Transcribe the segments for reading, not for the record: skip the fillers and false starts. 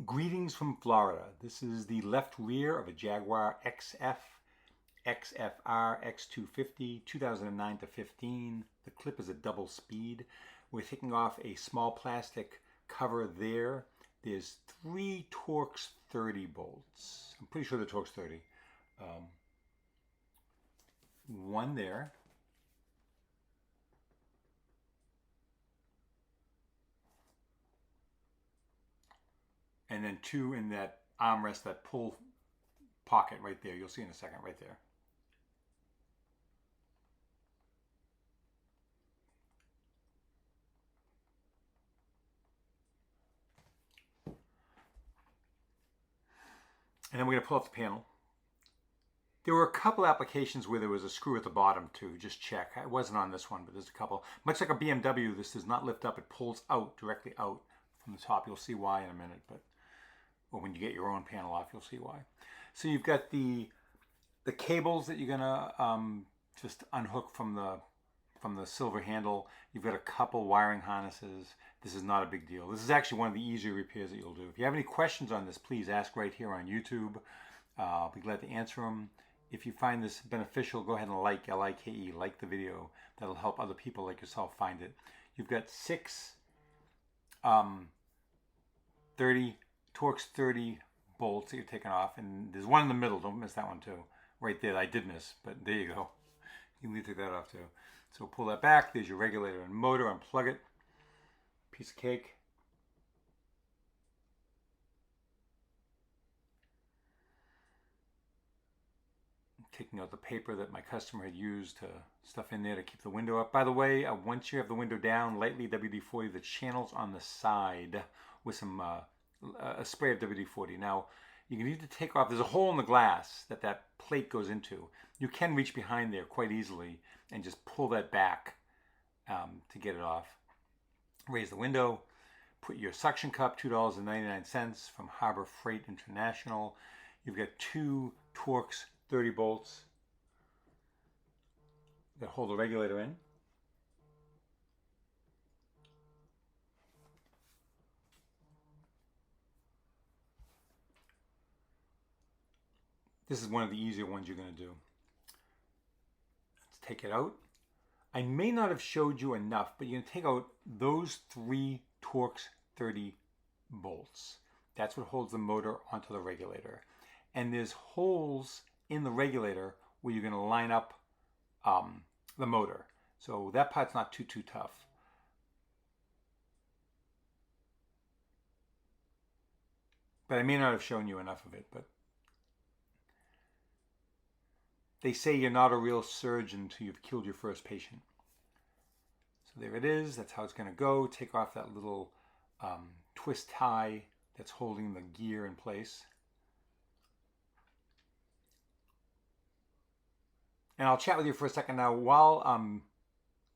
Greetings from Florida. This is the left rear of a Jaguar XF, XFR X250, 2009 to 15. The clip is a double speed. We're taking off a small plastic cover there. There's 3 Torx 30 bolts. I'm pretty sure they're Torx 30. One there. And then 2 in that armrest, that pull pocket right there. You'll see in a second, right there. And then we're going to pull off the panel. There were a couple applications where there was a screw at the bottom too. Just check. It wasn't on this one, but there's a couple. Much like a BMW, this does not lift up. It pulls out, directly out from the top. You'll see why in a minute, but or when you get your own panel off, you'll see why. So you've got the cables that you're gonna just unhook from the silver handle. You've got a couple wiring harnesses. This is not a big deal. This is actually one of the easier repairs that you'll do. If you have any questions on this, please ask right here on YouTube. I'll be glad to answer them. If you find this beneficial, go ahead and like, L-I-K-E, like the video. That'll help other people like yourself find it. You've got 6 Torx 30 bolts that you're taking off, and there's one in the middle. Don't miss that one too. Right there, I did miss, but there you go. You can take that off too. So pull that back. There's your regulator and motor. Unplug it. Piece of cake. Taking out the paper that my customer had used to stuff in there to keep the window up. By the way, once you have the window down, lightly WD-40 the channels on the side with some a spray of WD-40. Now, you can need to take off, there's a hole in the glass that plate goes into. You can reach behind there quite easily and just pull that back to get it off. Raise the window, put your suction cup, $2.99 from Harbor Freight International. You've got 2 Torx 30 bolts that hold the regulator in. This is one of the easier ones you're going to do. Let's take it out. I may not have showed you enough, but you're going to take out those 3 Torx 30 bolts. That's what holds the motor onto the regulator. And there's holes in the regulator where you're going to line up the motor. So that part's not too tough. But I may not have shown you enough of it, but they say you're not a real surgeon until you've killed your first patient. So there it is. That's how it's going to go. Take off that little twist tie that's holding the gear in place. And I'll chat with you for a second now while I'm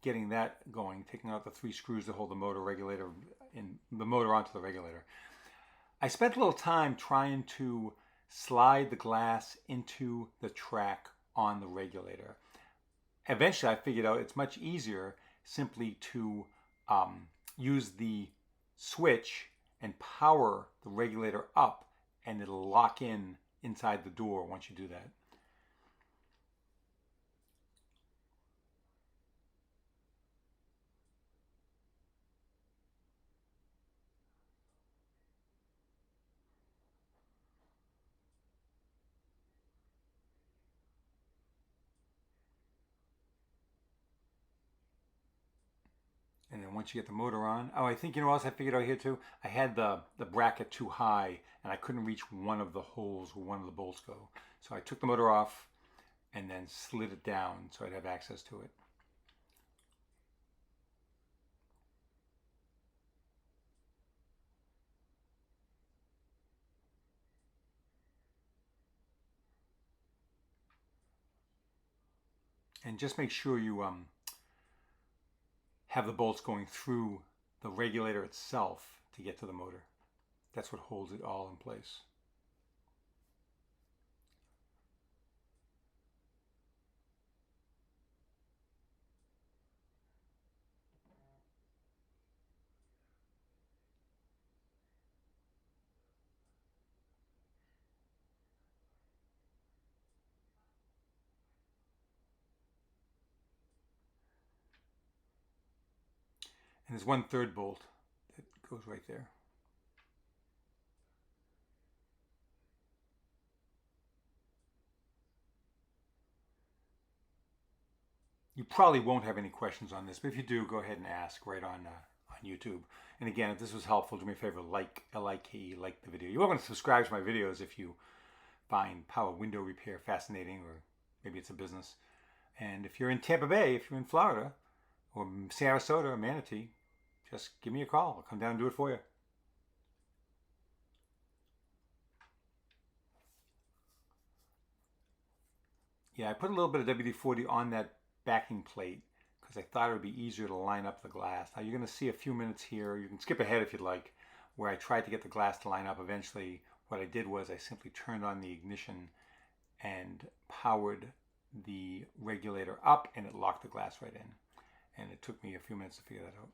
getting that going, taking out the 3 screws that hold the motor regulator in the motor onto the regulator. I spent a little time trying to slide the glass into the track on the regulator. Eventually I figured out it's much easier simply to use the switch and power the regulator up, and it'll lock in inside the door once you do that. And then once you get the motor on, oh, I think you know what else I figured out here too? I had the bracket too high and I couldn't reach one of the holes where one of the bolts go. So I took the motor off and then slid it down so I'd have access to it. And just make sure you have the bolts going through the regulator itself to get to the motor. That's what holds it all in place. And there's 1/3 bolt that goes right there. You probably won't have any questions on this, but if you do, go ahead and ask right on YouTube. And again, if this was helpful, do me a favor, like, L-I-K-E, like the video. You're welcome to subscribe to my videos if you find power window repair fascinating, or maybe it's a business. And if you're in Tampa Bay, if you're in Florida, or Sarasota, or Manatee, just give me a call. I'll come down and do it for you. Yeah, I put a little bit of WD-40 on that backing plate because I thought it would be easier to line up the glass. Now you're going to see a few minutes here. You can skip ahead if you'd like, where I tried to get the glass to line up. Eventually, what I did was I simply turned on the ignition and powered the regulator up, and it locked the glass right in. And it took me a few minutes to figure that out.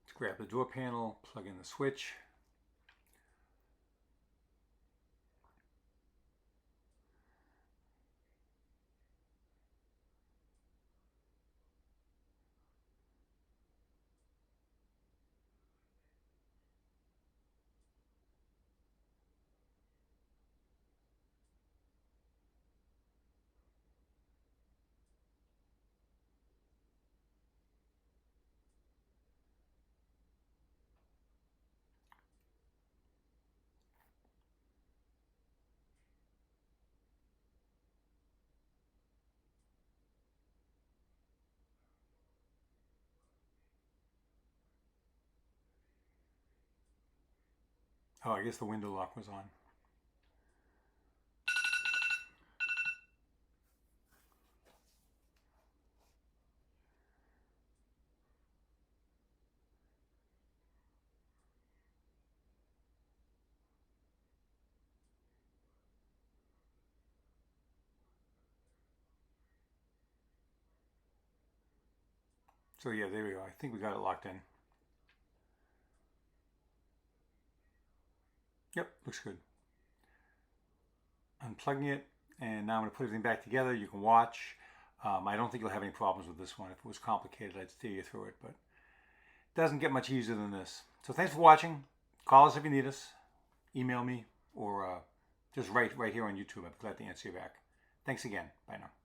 Let's grab the door panel, plug in the switch. Oh, I guess the window lock was on. So yeah, there we go. I think we got it locked in. Yep, looks good. Unplugging it, and now I'm going to put everything back together. You can watch. I don't think you'll have any problems with this one. If it was complicated, I'd steer you through it, but it doesn't get much easier than this. So thanks for watching. Call us if you need us. Email me, or just write right here on YouTube. I'd be glad to answer you back. Thanks again. Bye now.